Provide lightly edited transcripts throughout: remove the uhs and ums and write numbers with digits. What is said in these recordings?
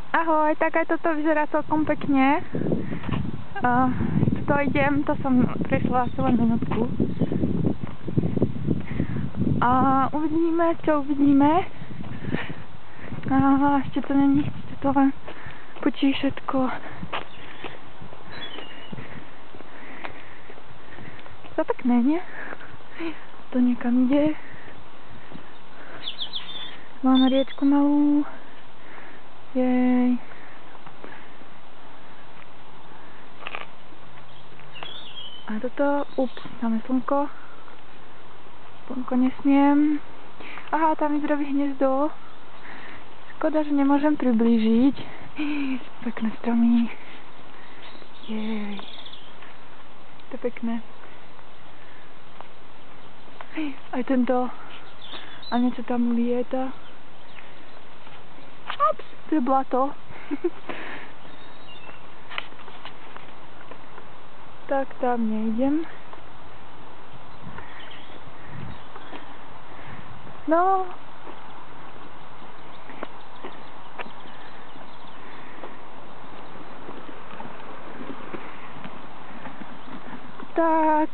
Ahoj, tak aj toto vyzerá celkom pekne. To idem, to som prešla asi len minútku. A uvidíme, čo uvidíme. Ešte to není, ešte to len počí všetko. To pekné, nie? To niekam ide. Máme riečku malú. Jej. A toto, tam je slnko. Slnko nesmiem. Aha, tam vyzerá hniezdo. Škoda, že nemôžem priblížiť. Pekné stromy. Jej. To je pekné. Aj tento. A niečo tam lieta. Ops, to je blato. Tak tam nejdem. No. Tak.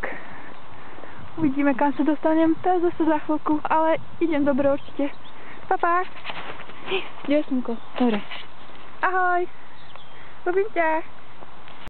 Uvidíme, kam sa dostanem. To je zase za chvíľku, ale idem dobre určite. Pa, pa. Kde je slnko? Dobre. Ahoj. Ľubím ťa.